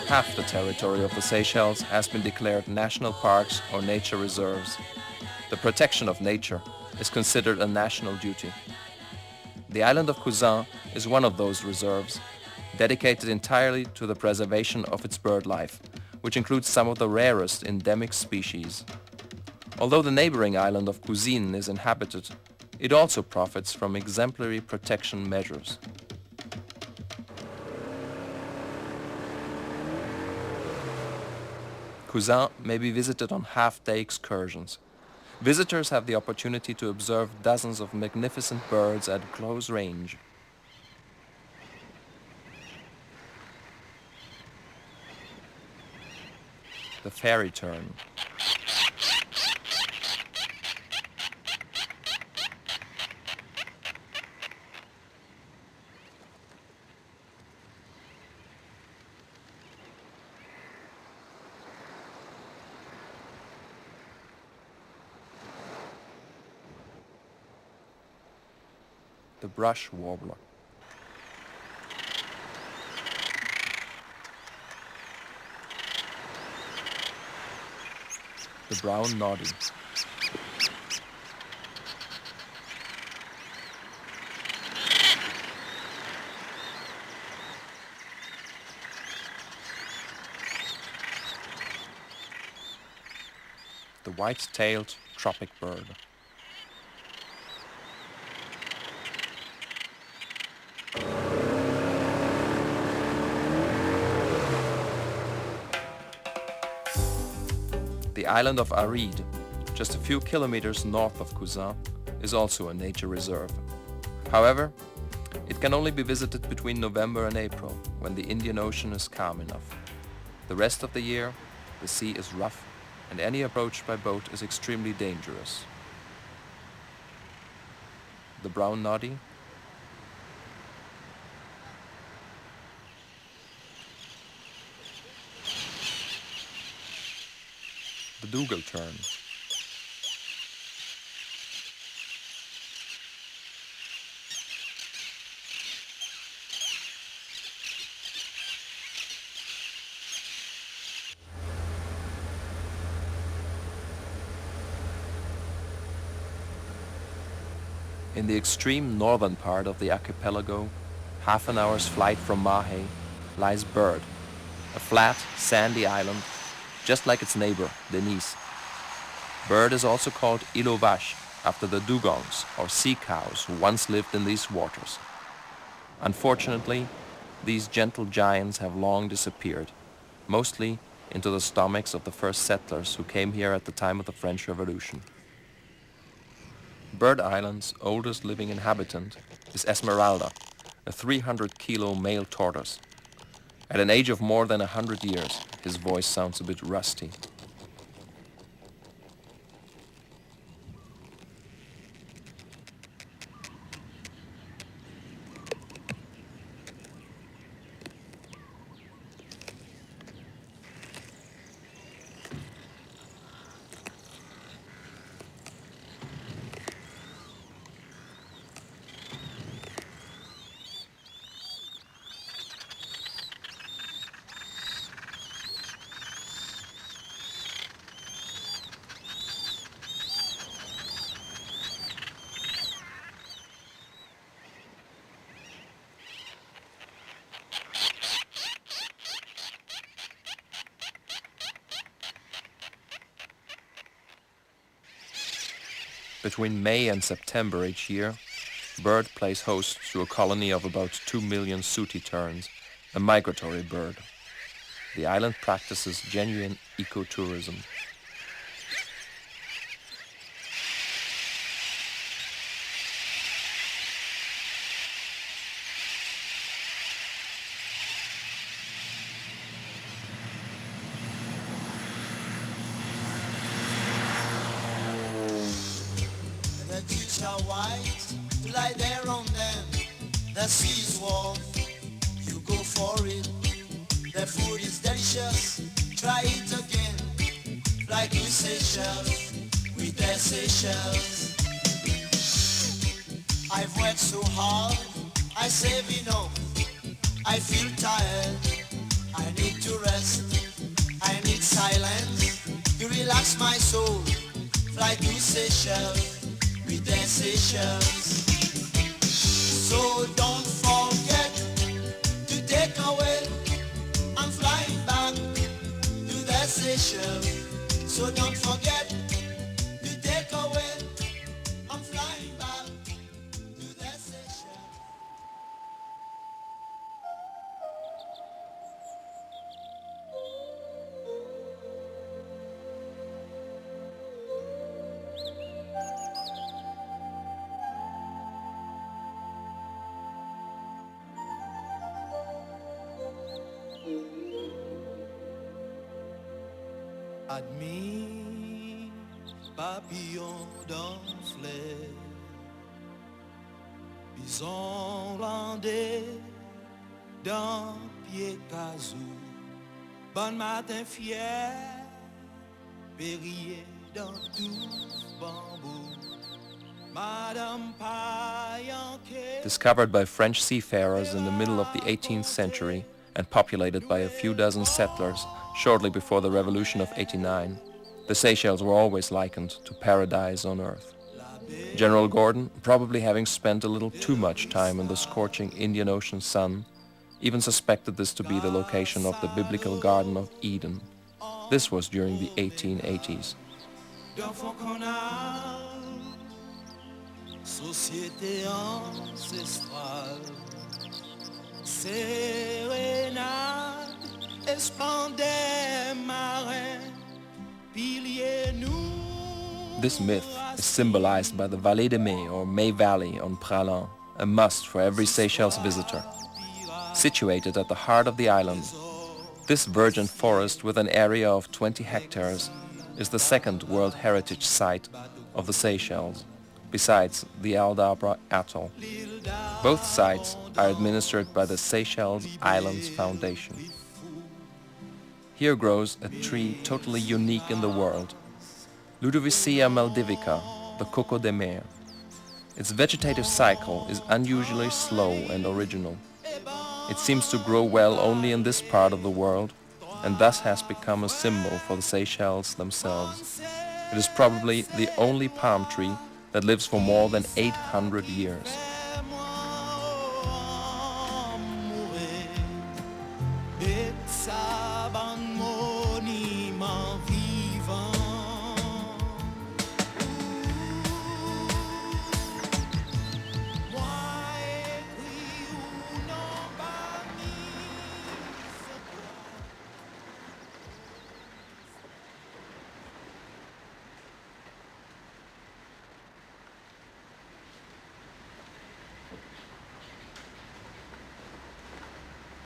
Half the territory of the Seychelles has been declared national parks or nature reserves. The protection of nature is considered a national duty. The island of Cousin is one of those reserves, dedicated entirely to the preservation of its bird life, which includes some of the rarest endemic species. Although the neighboring island of Cousine is inhabited, it also profits from exemplary protection measures. Cousin may be visited on half-day excursions. Visitors have the opportunity to observe dozens of magnificent birds at close range. The fairy tern. The brush warbler. The brown noddy. The white-tailed tropic bird. The island of Aride, just a few kilometers north of Cousin, is also a nature reserve. However, it can only be visited between November and April, when the Indian Ocean is calm enough. The rest of the year, the sea is rough, and any approach by boat is extremely dangerous. The brown noddy. The Dougal tern. In the extreme northern part of the archipelago, half an hour's flight from Mahe, lies Bird, a flat, sandy island just like its neighbor, Denise. Bird is also called Île aux Vaches, after the dugongs, or sea cows, who once lived in these waters. Unfortunately, these gentle giants have long disappeared, mostly into the stomachs of the first settlers who came here at the time of the French Revolution. Bird Island's oldest living inhabitant is Esmeralda, a 300-kilo male tortoise. At an age of more than 100 years, his voice sounds a bit rusty. Between May and September each year, Bird plays host to a colony of about 2 million sooty terns, a migratory bird. The island practices genuine ecotourism. The beach are white, lie there on them. The sea is warm, you go for it. The food is delicious, try it again. Like with Seychelles, with the Seychelles. I've worked so hard, I save enough. I feel tired, I need to rest, I need silence to relax my soul. Fly to Seychelles with the Seychelles. So don't forget to take away. I'm flying back to the Seychelles. So don't forget to take away. I'm flying back to the Seychelles. Admire papillon dans fleurs, bison landais dans pied casou, bon matin fier, berrier dans tout bambou, Madame Payanque. Discovered by French seafarers in the middle of the 18th century and populated by a few dozen settlers shortly before the Revolution of '89, the Seychelles were always likened to paradise on earth. General Gordon, probably having spent a little too much time in the scorching Indian Ocean sun, even suspected this to be the location of the biblical Garden of Eden. This was during the 1880s. Société ancestrale, sérénade, espandais marin, piliers nous. This myth is symbolized by the Vallée de Mai or May Valley on Praslin, a must for every Seychelles visitor. Situated at the heart of the island, this virgin forest with an area of 20 hectares is the second World Heritage Site of the Seychelles, besides the Aldabra Atoll. Both sites are administered by the Seychelles Islands Foundation. Here grows a tree totally unique in the world, Ludovicea maldivica, the coco de mer. Its vegetative cycle is unusually slow and original. It seems to grow well only in this part of the world, and thus has become a symbol for the Seychelles themselves. It is probably the only palm tree that lives for more than 800 years.